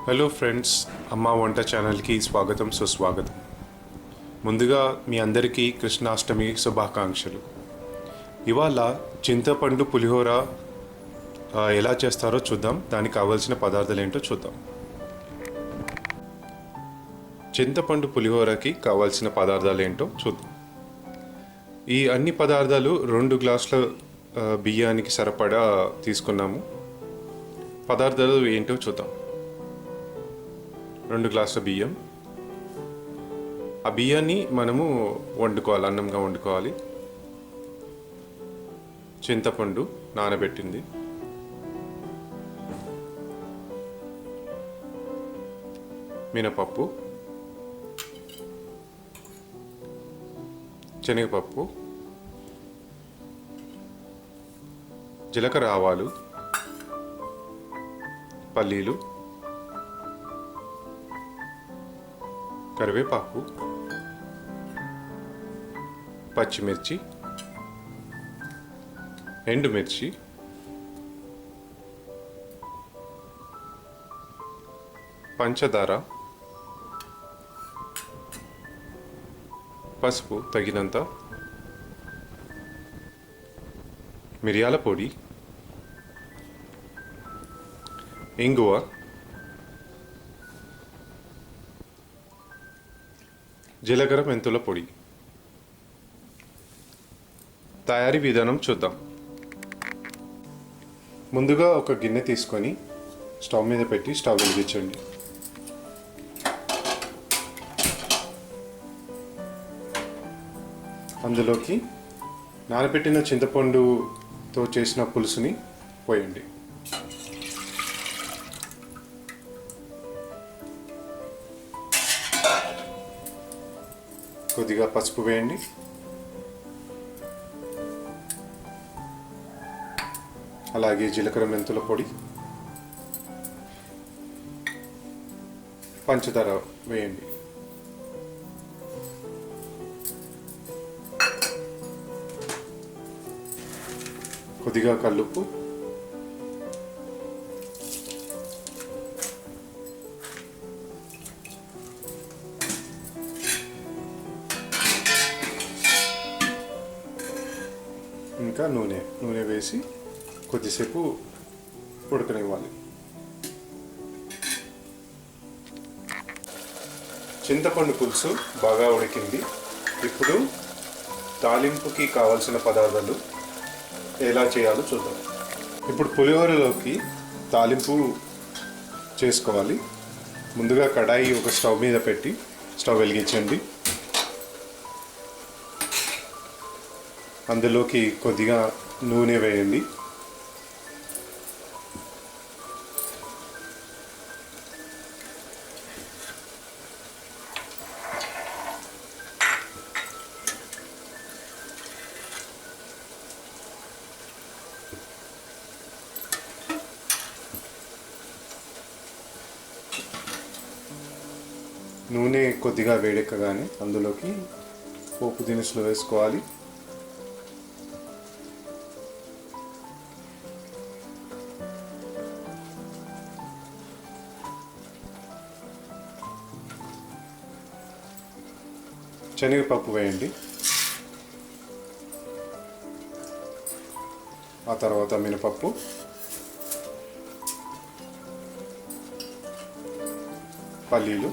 Hello friends, అమ్మ వంట ఛానల్కి స్వాగతం సుస్వాగతం. ముందుగా మీ అందరికీ కృష్ణాష్టమి శుభాకాంక్షలు. ఇవాళ చింతపండు పులిహోర ఎలా చేస్తారో చూద్దాం. దానికి కావాల్సిన పదార్థాలు ఏంటో చూద్దాం. చింతపండు పులిహోరకి కావాల్సిన పదార్థాలు ఏంటో చూద్దాం. ఈ అన్ని పదార్థాలు 2 గ్లాసుల బియ్యానికి సరిపడా తీసుకున్నాము. పదార్థాలు ఏంటో చూద్దాం. 2 గ్లాసుల బియ్యం. ఆ బియ్యాన్ని మనము వండుకోవాలి, అన్నంగా వండుకోవాలి. చింతపండు నానబెట్టింది, మినపప్పు, శనగపప్పు, జీలకర్ర, ఆవాలు, పల్లీలు, కరివేపాకు, పచ్చిమిర్చి, ఎండుమిర్చి, పంచదార, పసుపు తగినంత, మిరియాల పొడి, ఇంగువ, జీలకర్ర, మెంతుల పొడి. తయారీ విధానం చూద్దాం. ముందుగా ఒక గిన్నె తీసుకొని స్టవ్ మీద పెట్టి స్టవ్ వెలిగించండి. అందులోకి నానబెట్టిన చింతపండుతో చేసిన పులుసుని పోయండి. కొద్దిగా పసుపు వేయండి. అలాగే జీలకర్ర, మెంతుల పొడి, పంచదార వేయండి. కొద్దిగా కల్లుప్పు, ఇంకా నూనె వేసి కొద్దిసేపు ఉడకనివ్వాలి. చింతపండు పులుసు బాగా ఉడికింది. ఇప్పుడు తాలింపుకి కావాల్సిన పదార్థాలు ఎలా చేయాలో చూద్దాం. ఇప్పుడు పులిహోరలోకి తాలింపు చేసుకోవాలి. ముందుగా కడాయి ఒక స్టవ్ మీద పెట్టి స్టవ్ వెలిగించండి. అందులోకి కొద్దిగా నూనె వేయండి. నూనె కొద్దిగా వేడెక్కగానే అందులోకి పోపు దినుసులు వేసుకోవాలి. శనగపప్పు వేయండి. ఆ తర్వాత మినపప్పు, పల్లీలు,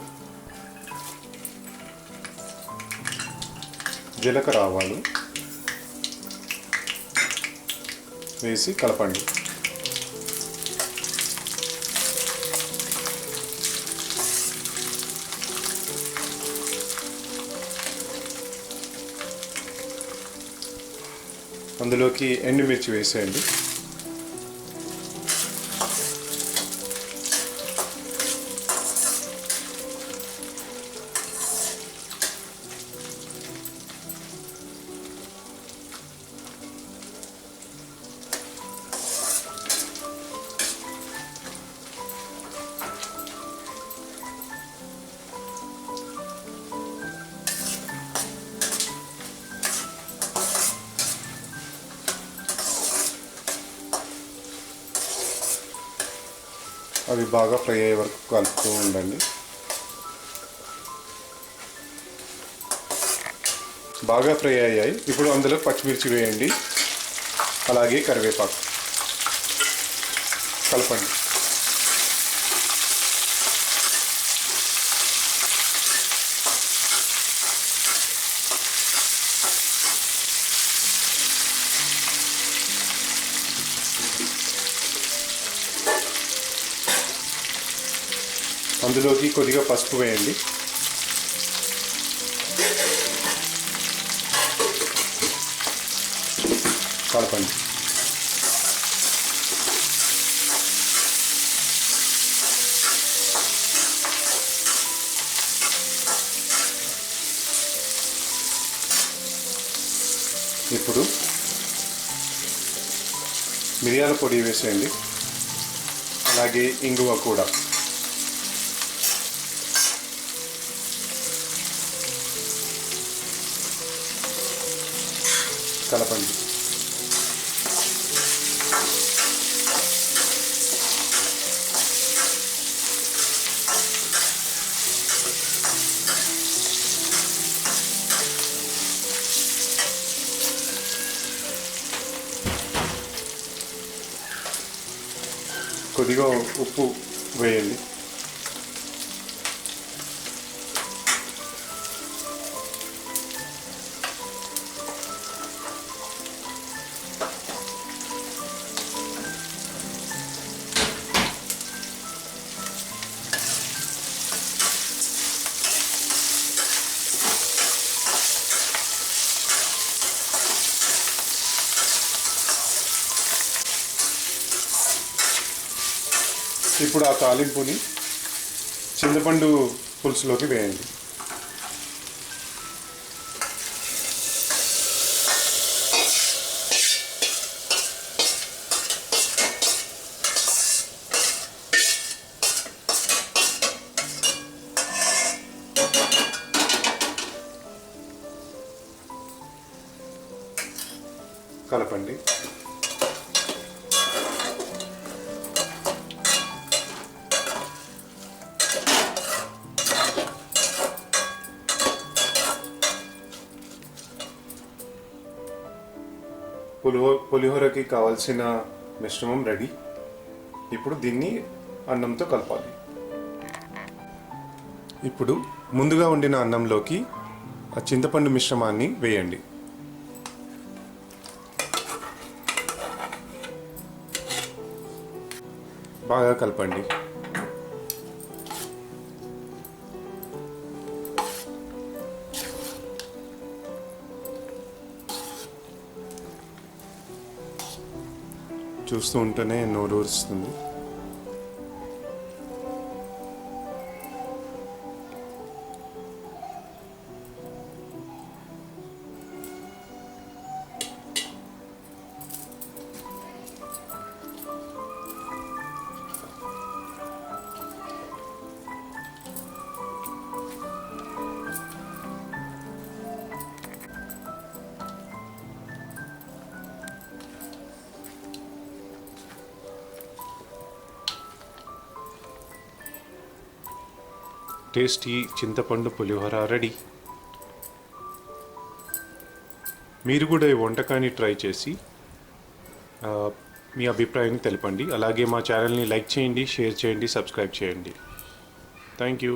జీలకర్ర, ఆవాలు వేసి కలపండి. అందులోకి ఎండుమిర్చి వేసేయండి. అవి బాగా ఫ్రై అయ్యే వరకు కలుపుతూ ఉండండి. బాగా ఫ్రై అయ్యాయి. ఇప్పుడు అందులో పచ్చిమిర్చి వేయండి, అలాగే కరివేపాకు కలపండి. అందులోకి కొద్దిగా పసుపు వేయండి. కలపండి. ఇప్పుడు మిరియాల పొడి వేసేయండి, అలాగే ఇంగువ కూడా. కలపండి. కొద్దిగా ఉప్పు వేయండి. ఇప్పుడు ఆ తాలింపుని చింతపండు పులుసులోకి వేయండి. కలపండి. పులిహోరకి కావాల్సిన మిశ్రమం రెడీ. ఇప్పుడు దీన్ని అన్నంతో కలపాలి. ఇప్పుడు ముందుగా వండిన అన్నంలోకి ఆ చింతపండు మిశ్రమాన్ని వేయండి. బాగా కలపండి. చూస్తూ ఉంటేనే నోరు ఊరుస్తుంది. టేస్టీ చింతపండు పులిహోర రెడీ. మీరు కూడా ఈ వంటకాన్ని ట్రై చేసి మీ అభిప్రాయాన్ని తెలపండి. అలాగే మా ఛానల్ని లైక్ చేయండి, షేర్ చేయండి, సబ్స్క్రైబ్ చేయండి. Thank you.